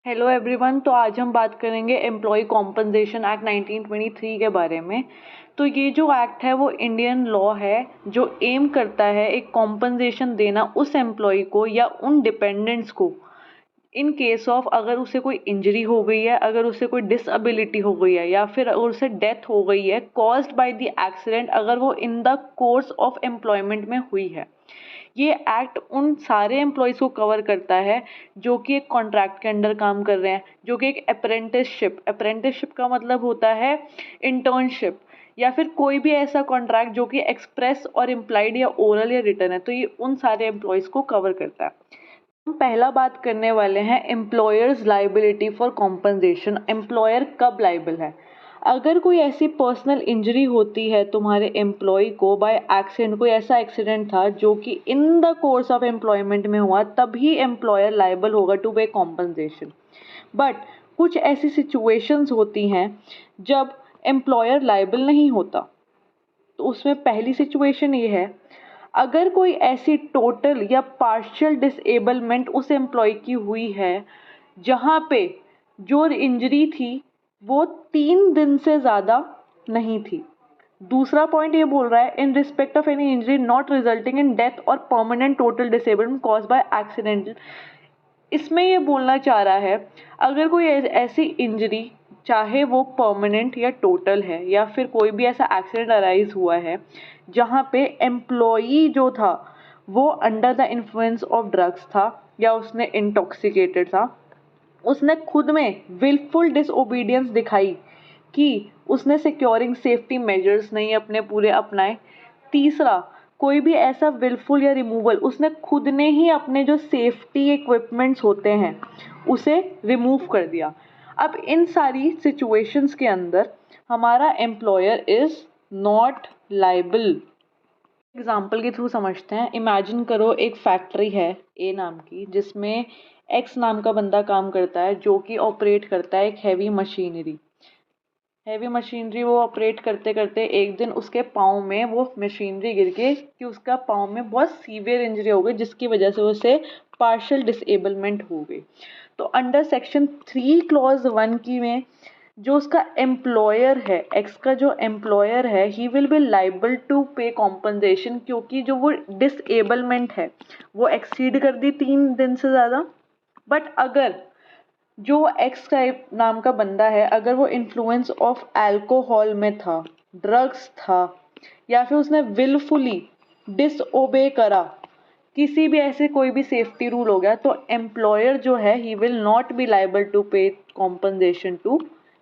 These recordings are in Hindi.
Hello everyone. तो आज हम बात करेंगे एम्प्लॉय कॉम्पनसेशन एक्ट 1923 के बारे में। तो ये जो एक्ट है वो इंडियन लॉ है जो एम करता है एक कॉम्पनसेशन देना उस एम्प्लॉय को या उन डिपेंडेंट्स को इन केस ऑफ अगर उसे कोई इंजरी हो गई है, अगर उसे कोई डिसएबिलिटी हो गई है या फिर अगर उसे डेथ हो गई है कॉज्ड बाय द एक्सीडेंट, अगर वो in the course of employment में हुई है। ये एक्ट उन सारे एम्प्लॉयज़ को कवर करता है जो कि एक कॉन्ट्रैक्ट के अंडर काम कर रहे हैं, जो कि एक अप्रेंटिसशिप का मतलब होता है इंटर्नशिप, या फिर कोई भी ऐसा कॉन्ट्रैक्ट जो कि एक्सप्रेस और इम्प्लाइड या ओरल या रिटर्न है। तो ये उन सारे एम्प्लॉयज़ को कवर करता है। हम पहला बात करने वाले हैं employers liability for compensation. Employer कब लाइबल है? अगर कोई ऐसी पर्सनल इंजरी होती है तुम्हारे एम्प्लॉय को बाय एक्सीडेंट, कोई ऐसा एक्सीडेंट था जो कि in the course of employment में हुआ, तभी एम्प्लॉयर लाइबल होगा टू पे कॉम्पनसेशन। बट कुछ ऐसी सिचुएशंस होती हैं जब एम्प्लॉयर लाइबल नहीं होता। तो उसमें पहली सिचुएशन ये है, अगर कोई ऐसी टोटल या पार्शियल डिसेबलमेंट उस एम्प्लॉय की हुई है जहाँ पे जो इंजरी थी वो 3 दिन से ज़्यादा नहीं थी। दूसरा पॉइंट ये बोल रहा है in respect of any injury not resulting in death or permanent total disablement caused by accidental. इसमें ये बोलना चाह रहा है अगर कोई ऐसी इंजरी, चाहे वो परमानेंट या टोटल है या फिर कोई भी ऐसा एक्सीडेंट अराइज हुआ है जहाँ पे एम्प्लॉई जो था वो under the influence of drugs था या उसने इंटॉक्सिकेटेड था, उसने खुद में विलफुल डिसओबीडियंस दिखाई कि उसने सिक्योरिंग सेफ्टी मेजर्स नहीं अपने पूरे अपनाए। तीसरा, कोई भी ऐसा विलफुल या रिमूवल, उसने खुद ने ही अपने जो सेफ्टी इक्विपमेंट्स होते हैं उसे रिमूव कर दिया। अब इन सारी सिचुएशंस के अंदर हमारा employer is not liable. Example के थ्रू समझते हैं। इमेजिन करो एक फैक्ट्री है ए नाम की जिसमें एक्स नाम का बंदा काम करता है जो कि ऑपरेट करता है एक हैवी मशीनरी। वो ऑपरेट करते करते एक दिन उसके पाँव में वो मशीनरी गिर के कि उसका पाँव में बहुत सीवियर इंजरी हो गई जिसकी वजह से उसे पार्शियल डिसेबलमेंट हो गई। तो अंडर सेक्शन 3 क्लॉज 1 की में जो उसका एम्प्लॉयर है, एक्स का जो एम्प्लॉयर है, he will be liable to pay compensation, क्योंकि जो वो डिसेबलमेंट है वो एक्सीड कर दी 3 दिन से ज़्यादा। बट अगर जो एक्स टाइप नाम का बंदा है अगर वो इन्फ्लुएंस ऑफ अल्कोहल में था, ड्रग्स था, या फिर उसने विलफुली डिसओबे करा, किसी भी ऐसे कोई भी सेफ्टी रूल हो गया, तो एम्प्लॉयर जो है he will not be liable to pay compensation to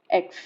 x.